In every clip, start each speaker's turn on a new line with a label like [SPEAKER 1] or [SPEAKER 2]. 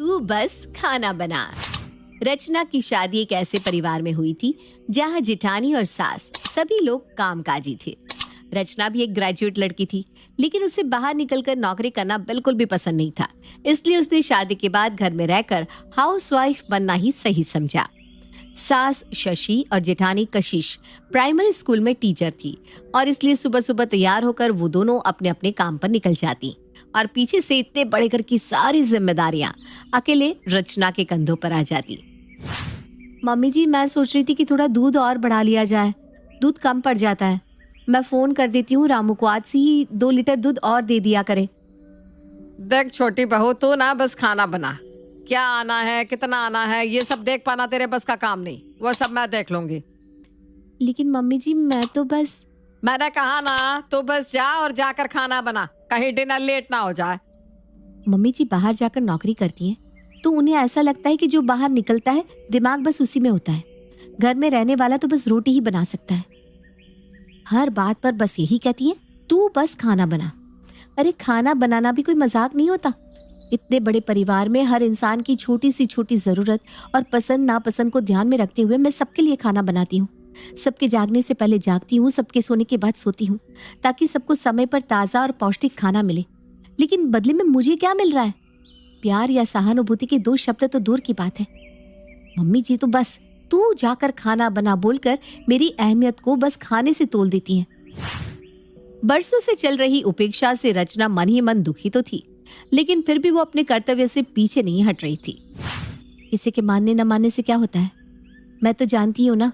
[SPEAKER 1] तू बस खाना बना। रचना की शादी एक ऐसे परिवार में हुई थी जहां जेठानी और सास सभी लोग कामकाजी थे। रचना भी एक ग्रेजुएट लड़की थी, लेकिन उसे बाहर निकलकर नौकरी करना बिल्कुल भी पसंद नहीं था। इसलिए उसने शादी के बाद घर में रहकर हाउसवाइफ बनना ही सही समझा। सास शशि और जेठानी कशिश प्राइमरी स्कूल में टीचर थी और इसलिए सुबह सुबह तैयार होकर वो दोनों अपने अपने काम पर निकल जाती और पीछे से इतने बड़े घर की सारी जिम्मेदारियां अकेले रचना के कंधों पर आ जाती। मम्मी जी, मैं सोच रही थी कि थोड़ा दूध और बढ़ा लिया जाए, दूध कम पड़ जाता है। मैं फोन कर देती हूँ रामू को, आज से ही 2 लीटर दूध और दे दिया करे।
[SPEAKER 2] देख छोटी बहू, तू ना बस खाना बना। क्या आना है, कितना आना है, ये सब देख पाना तेरे बस का काम नहीं। वो सब मैं देख लूंगी।
[SPEAKER 1] लेकिन मम्मी जी, मैं तो बस।
[SPEAKER 2] मैंने कहा ना, तू बस जा और जाकर खाना बना, कहीं डिनर लेट ना हो जाए।
[SPEAKER 1] मम्मी जी बाहर जाकर नौकरी करती हैं, तो उन्हें ऐसा लगता है कि जो बाहर निकलता है दिमाग बस उसी में होता है। घर में रहने वाला तो बस रोटी ही बना सकता है। हर बात पर बस यही कहती है, तू बस खाना बना। अरे खाना बनाना भी कोई मजाक नहीं होता। इतने बड़े परिवार में हर इंसान की छोटी सी छोटी जरूरत और पसंद नापसंद को ध्यान में रखते हुए मैं सबके लिए खाना बनाती हूँ। सबके जागने से पहले जागती हूँ, सबके सोने के बाद सोती हूँ, ताकि सबको समय पर ताज़ा और पौष्टिक खाना मिले। लेकिन बदले में मुझे क्या मिल रहा है? प्यार या सहानुभूति के 2 शब्द तो दूर की बात है। मम्मी जी तो बस तू जाकर खाना बना बोलकर मेरी अहमियत को बस खाने से तोल देती हैं। बरसों से चल रही उपेक्षा से रचना मन ही मन दुखी तो थी, लेकिन फिर भी वो अपने कर्तव्य से पीछे नहीं हट रही थी। किसी के मानने न मानने से क्या होता है? मैं तो जानती हूँ ना,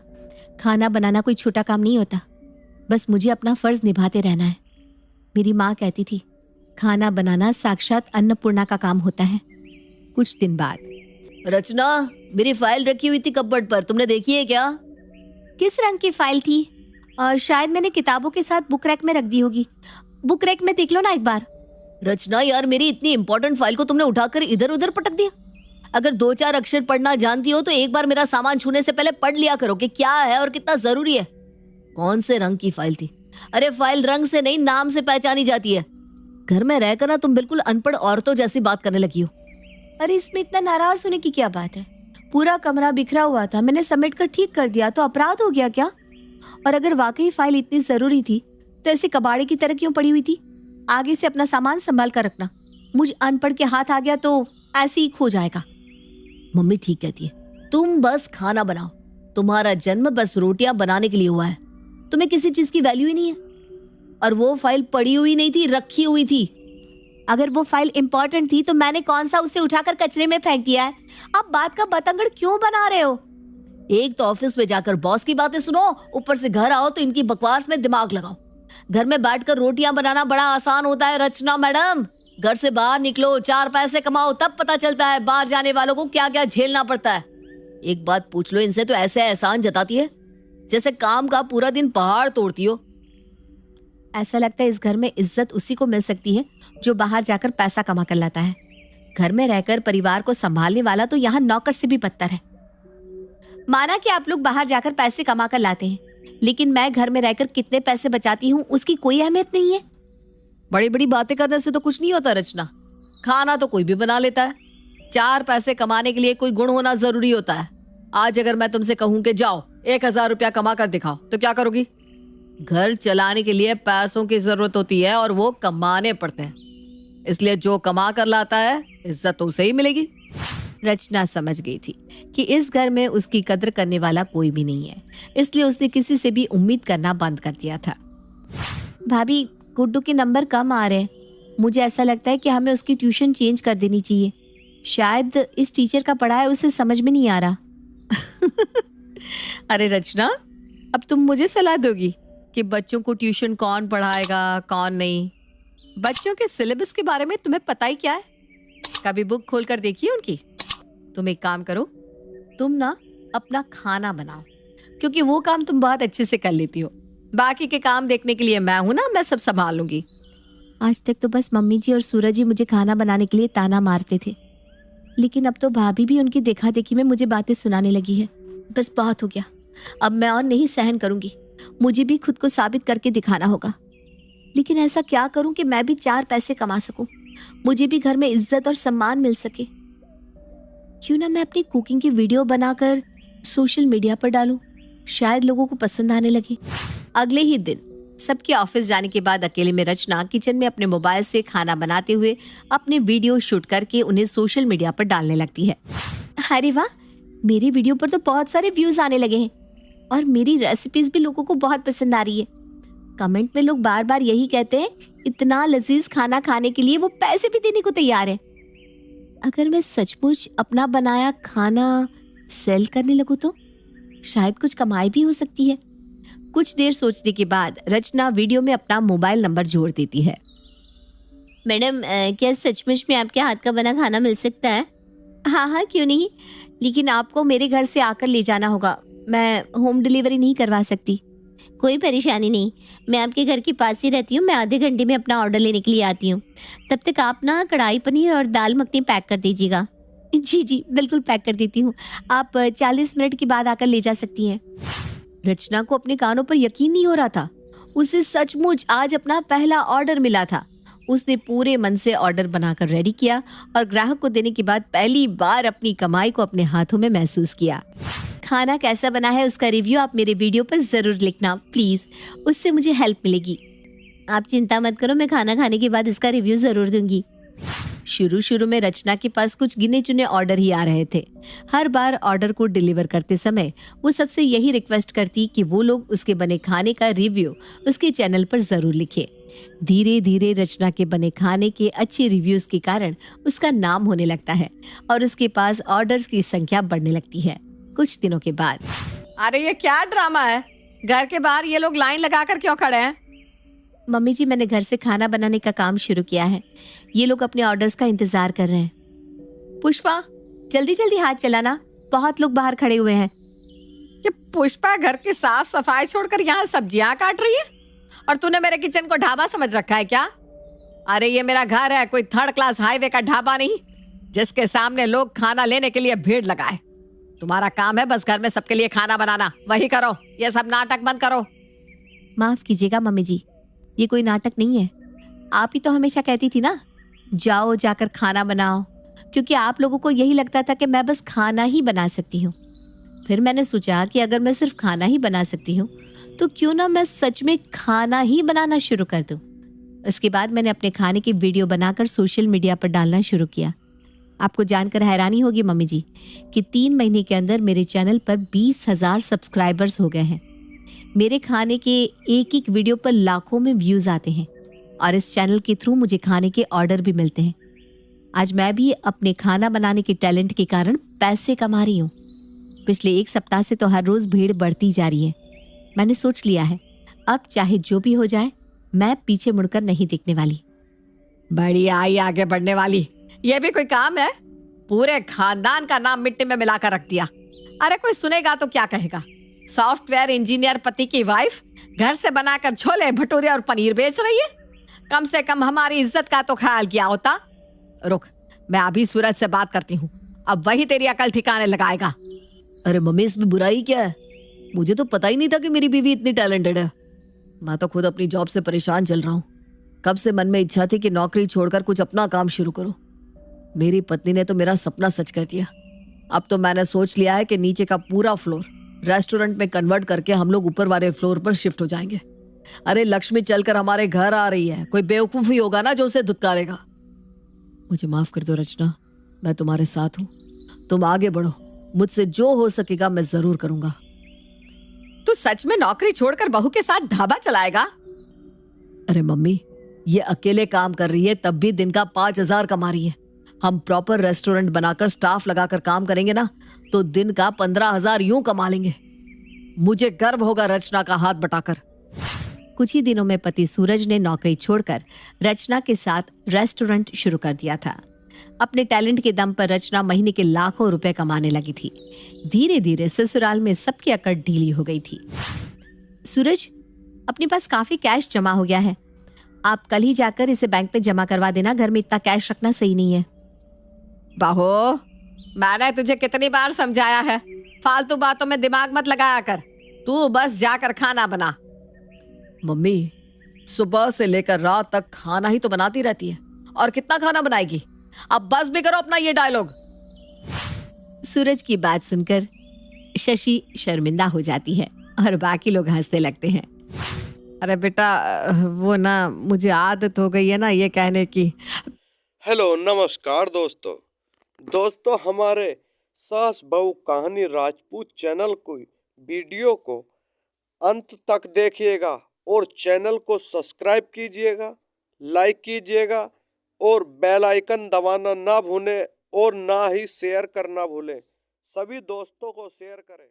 [SPEAKER 1] खाना बनाना कोई छोटा काम नहीं होता। बस मुझे अपना फर्ज निभाते रहना है। मेरी माँ कहती थी, खाना बनाना साक्षात अन्नपूर्णा का काम होता है। कुछ दिन बाद,
[SPEAKER 3] रचना, मेरी फाइल रखी हुई थी कपबोर्ड पर, तुमने देखी है क्या?
[SPEAKER 1] किस रंग की फाइल थी? और शायद मैंने किताबों के साथ बुक रैक में रख दी होगी। बुक रैक में देख लो ना एक बार।
[SPEAKER 3] रचना यार, मेरी इतनी इंपॉर्टेंट फाइल को तुमने उठाकर इधर उधर पटक दिया। अगर 2-4 अक्षर पढ़ना जानती हो तो एक बार मेरा सामान छूने से पहले पढ़ लिया करो कि क्या है और कितना जरूरी है। कौन से रंग की फाइल थी? अरे फाइल रंग से नहीं, नाम से पहचानी जाती है। घर में रहकर ना तुम बिल्कुल अनपढ़ औरतों जैसी बात करने लगी हो।
[SPEAKER 1] अरे इसमें इतना नाराज होने की क्या बात है? पूरा कमरा बिखरा हुआ था, मैंने समेट कर ठीक कर दिया, तो अपराध हो गया क्या? और अगर वाकई फाइल इतनी जरूरी थी तो ऐसे कबाड़े की तरह क्यों पड़ी हुई थी? आगे से अपना सामान संभाल कर रखना। मुझ अनपढ़ के हाथ आ गया तो ऐसे ही खो जाएगा।
[SPEAKER 3] मम्मी ठीक कहती है, तुम बस खाना बनाओ। तुम्हारा जन्म बस रोटियां बनाने के लिए हुआ है। तुम्हें किसी चीज की वैल्यू ही नहीं है। और वो फाइल पड़ी हुई नहीं थी, रखी हुई थी।
[SPEAKER 1] अगर वो फाइल इंपॉर्टेंट थी तो मैंने कौन सा उसे उठाकर कचरे में फेंक दिया है? आप बात का बतंगड़ क्यों बना रहे हो?
[SPEAKER 3] एक तो ऑफिस में जाकर बॉस की बातें सुनो, ऊपर से घर आओ तो इनकी बकवास में दिमाग लगाओ। घर में बैठकर रोटियां बनाना बड़ा आसान होता है रचना मैडम। घर से बाहर निकलो, 4 पैसे कमाओ, तब पता चलता है बाहर जाने वालों को क्या क्या झेलना पड़ता है। एक बात पूछ लो इनसे तो ऐसे एहसान जताती है जैसे काम का पूरा दिन पहाड़ तोड़ती हो।
[SPEAKER 1] ऐसा लगता है इस घर में इज्जत उसी को मिल सकती है जो बाहर जाकर पैसा कमा कर लाता है। घर में रहकर परिवार को संभालने वाला तो यहाँ नौकर से भी बदतर है। माना कि आप लोग बाहर जाकर पैसे कमा कर लाते हैं, लेकिन मैं घर में रहकर कितने पैसे बचाती हूँ उसकी कोई अहमियत नहीं है।
[SPEAKER 3] बड़ी बड़ी बातें करने से तो कुछ नहीं होता रचना। खाना तो कोई भी बना लेता है। 4 पैसे कमाने के लिए कोई गुण होना जरूरी होता है। आज अगर मैं तुमसे कहूं कि जाओ 1000 रुपया कमा कर दिखाओ, तो क्या करोगी? घर चलाने के लिए पैसों की जरूरत होती है और वो कमाने पड़ते हैं। इसलिए जो कमा कर लाता है इज्जत तो उसे ही मिलेगी।
[SPEAKER 1] रचना समझ गई थी कि इस घर में उसकी कद्र करने वाला कोई भी नहीं है, इसलिए उसने किसी से भी उम्मीद करना बंद कर दिया था। भाभी, गुड्डू के नंबर कम आ रहे हैं। मुझे ऐसा लगता है कि हमें उसकी ट्यूशन चेंज कर देनी चाहिए। शायद इस टीचर का पढ़ाया उसे समझ में नहीं आ रहा।
[SPEAKER 2] अरे रचना, अब तुम मुझे सलाह दोगी कि बच्चों को ट्यूशन कौन पढ़ाएगा कौन नहीं? बच्चों के सिलेबस के बारे में तुम्हें पता ही क्या है? कभी बुक खोलकर देखी है उनकी? तुम एक काम करो, तुम ना अपना खाना बनाओ, क्योंकि वो काम तुम बहुत अच्छे से कर लेती हो। बाकी के काम देखने के लिए मैं हूं ना, मैं सब संभाल लूंगी।
[SPEAKER 1] आज तक तो बस मम्मी जी और सूरज जी मुझे खाना बनाने के लिए ताना मारते थे, लेकिन अब तो भाभी भी उनकी देखा देखी में मुझे बातें सुनाने लगी है। बस बहुत हो गया, अब मैं और नहीं सहन करूंगी। मुझे भी खुद को साबित करके दिखाना होगा। लेकिन ऐसा क्या करूं कि मैं भी 4 पैसे कमा सकूं, मुझे भी घर में इज्जत और सम्मान मिल सके। क्यों ना मैं अपनी कुकिंग की वीडियो बनाकर सोशल मीडिया पर डालूं, शायद लोगों को पसंद आने लगे।
[SPEAKER 2] अगले ही दिन सबके ऑफिस जाने के बाद अकेले में रचना किचन में अपने मोबाइल से खाना बनाते हुए अपने वीडियो शूट करके उन्हें सोशल मीडिया पर डालने लगती है।
[SPEAKER 1] अरे वाह, मेरी वीडियो पर तो बहुत सारे व्यूज आने लगे हैं और मेरी रेसिपीज भी लोगों को बहुत पसंद आ रही है। कमेंट में लोग बार बार यही कहते हैं, इतना लजीज खाना खाने के लिए वो पैसे भी देने को तैयार है। अगर मैं सचमुच अपना बनाया खाना सेल करने लगूं तो शायद कुछ कमाई भी हो सकती है।
[SPEAKER 2] कुछ देर सोचने के बाद रचना वीडियो में अपना मोबाइल नंबर जोड़ देती है।
[SPEAKER 1] मैडम, क्या सचमुच में आपके हाथ का बना खाना मिल सकता है? हाँ हाँ, क्यों नहीं, लेकिन आपको मेरे घर से आकर ले जाना होगा। मैं होम डिलीवरी नहीं करवा सकती। कोई परेशानी नहीं, मैं आपके घर के पास ही रहती हूँ। मैं आधे घंटे में अपना ऑर्डर लेने के लिए आती हूँ। तब तक आप ना कढ़ाई पनीर और दाल मखनी पैक कर दीजिएगा। जी जी, बिल्कुल पैक कर देती हूँ। आप 40 मिनट के बाद आकर ले जा सकती हैं।
[SPEAKER 2] रचना को अपने कानों पर यकीन नहीं हो रहा था। उसे सचमुच आज अपना पहला ऑर्डर मिला था। उसने पूरे मन से ऑर्डर बनाकर रेडी किया और ग्राहक को देने के बाद पहली बार अपनी कमाई को अपने हाथों में महसूस किया।
[SPEAKER 1] खाना कैसा बना है उसका रिव्यू आप मेरे वीडियो पर जरूर लिखना प्लीज, उससे मुझे हेल्प मिलेगी। आप चिंता मत करो, मैं खाना खाने के बाद इसका रिव्यू जरूर दूंगी।
[SPEAKER 2] शुरू में रचना के पास कुछ गिने चुने ऑर्डर ही आ रहे थे। हर बार ऑर्डर को डिलीवर करते समय वो सबसे यही रिक्वेस्ट करती कि वो लोग उसके बने खाने का रिव्यू उसके चैनल पर जरूर लिखे। धीरे धीरे रचना के बने खाने के अच्छे रिव्यूज के कारण उसका नाम होने लगता है और उसके पास ऑर्डर्स की संख्या बढ़ने लगती है। कुछ दिनों के बाद,
[SPEAKER 3] अरे ये क्या ड्रामा है? घर के बाहर ये लोग लाइन लगाकर क्यों खड़े हैं?
[SPEAKER 1] मम्मी जी, मैंने घर से खाना बनाने का काम शुरू किया है। ये लोग अपने ऑर्डर्स का इंतजार कर रहे हैं।
[SPEAKER 2] पुष्पा,
[SPEAKER 1] जल्दी जल्दी हाथ चलाना, बहुत लोग बाहर खड़े हुए हैं।
[SPEAKER 3] कि पुष्पा घर की साफ सफाई छोड़कर यहाँ सब्जियां काट रही है और तूने मेरे किचन को ढाबा समझ रखा है क्या? अरे ये मेरा घर है, कोई थर्ड क्लास हाईवे का ढाबा नहीं जिसके सामने लोग खाना लेने के लिए भीड़ लगाए। तुम्हारा काम है बस घर में सबके लिए खाना बनाना, वही करो। ये सब नाटक बंद करो।
[SPEAKER 1] माफ कीजिएगा मम्मी जी, ये कोई नाटक नहीं है। आप ही तो हमेशा कहती थी ना, जाओ जाकर खाना बनाओ, क्योंकि आप लोगों को यही लगता था कि मैं बस खाना ही बना सकती हूँ। फिर मैंने सोचा कि अगर मैं सिर्फ खाना ही बना सकती हूँ तो क्यों ना मैं सच में खाना ही बनाना शुरू कर दूँ। उसके बाद मैंने अपने खाने की वीडियो बनाकर सोशल मीडिया पर डालना शुरू किया। आपको जानकर हैरानी होगी मम्मी जी कि 3 महीने के अंदर मेरे चैनल पर 20,000 सब्सक्राइबर्स हो गए हैं। मेरे खाने के एक एक वीडियो पर लाखों में व्यूज आते हैं और इस चैनल के थ्रू मुझे खाने के ऑर्डर भी मिलते हैं। आज मैं भी अपने खाना बनाने के टैलेंट के कारण पैसे कमा रही हूँ। पिछले 1 सप्ताह से तो हर रोज भीड़ बढ़ती जा रही है। मैंने सोच लिया है, अब चाहे जो भी हो जाए मैं पीछे मुड़कर नहीं देखने वाली।
[SPEAKER 3] बड़ी आई आगे बढ़ने वाली, ये भी कोई काम है? पूरे खानदान का नाम मिट्टी में मिलाकर रख दिया। अरे कोई सुनेगा तो क्या कहेगा? सॉफ्टवेयर इंजीनियर पति की वाइफ घर से बनाकर छोले भटूरे और पनीर बेच रही है। कम से कम हमारी इज्जत का तो ख्याल किया होता। रुक, मैं अभी सूरज से बात करती हूँ, अब वही तेरी अकल ठिकाने लगाएगा।
[SPEAKER 2] अरे मम्मी, इसमें बुराई क्या है? मुझे तो पता ही नहीं था कि मेरी बीवी इतनी टैलेंटेड है। मैं तो खुद अपनी जॉब से परेशान चल रहा हूँ। कब से मन में इच्छा थी कि नौकरी छोड़कर कुछ अपना काम शुरू करूं। मेरी पत्नी ने तो मेरा सपना सच कर दिया। अब तो मैंने सोच लिया है कि नीचे का पूरा फ्लोर रेस्टोरेंट में कन्वर्ट करके हम लोग ऊपर वाले फ्लोर पर शिफ्ट हो जाएंगे। अरे लक्ष्मी चलकर हमारे घर आ रही है, कोई बेवकूफ ही होगा ना जो उसे धुतकारेगा। मुझे माफ कर दो रचना, मैं तुम्हारे साथ हूँ। तुम आगे बढ़ो, मुझसे जो हो सकेगा मैं जरूर करूंगा।
[SPEAKER 3] तू सच में नौकरी छोड़कर बहू के साथ ढाबा चलाएगा?
[SPEAKER 2] अरे मम्मी, ये अकेले काम कर रही है तब भी दिन का 5,000 कमा रही है। हम प्रॉपर रेस्टोरेंट बनाकर स्टाफ लगाकर काम करेंगे ना तो दिन का 15,000 यूं कमा लेंगे। मुझे गर्व होगा रचना का हाथ बटाकर। कुछ ही दिनों में पति सूरज ने नौकरी छोड़कर रचना के साथ रेस्टोरेंट शुरू कर दिया था। अपने टैलेंट के दम पर रचना महीने के लाखों रुपए कमाने लगी थी। धीरे धीरे ससुराल में सबकी अकड़ ढीली हो गई थी। सूरज, अपने पास काफी कैश जमा हो गया है, आप कल ही जाकर इसे बैंक में जमा करवा देना। घर में इतना कैश रखना सही नहीं है।
[SPEAKER 3] बहू, मैंने तुझे कितनी बार समझाया है, फालतू बातों में दिमाग मत लगाया कर। तू बस जाकर खाना बना।
[SPEAKER 2] मम्मी, सुबह से लेकर रात तक खाना ही तो बनाती रहती है, और कितना खाना बनाएगी? अब बस भी करो अपना ये डायलॉग।
[SPEAKER 1] सूरज की बात सुनकर शशि शर्मिंदा हो जाती है और बाकी लोग हंसने लगते हैं।
[SPEAKER 2] अरे बेटा, वो ना मुझे आदत हो गई है ना ये कहने की।
[SPEAKER 4] हेलो नमस्कार दोस्तों हमारे सास बहू कहानी राजपूत चैनल को वीडियो को अंत तक देखिएगा और चैनल को सब्सक्राइब कीजिएगा, लाइक कीजिएगा और बेल आइकन दबाना ना भूलें और ना ही शेयर करना भूलें। सभी दोस्तों को शेयर करें।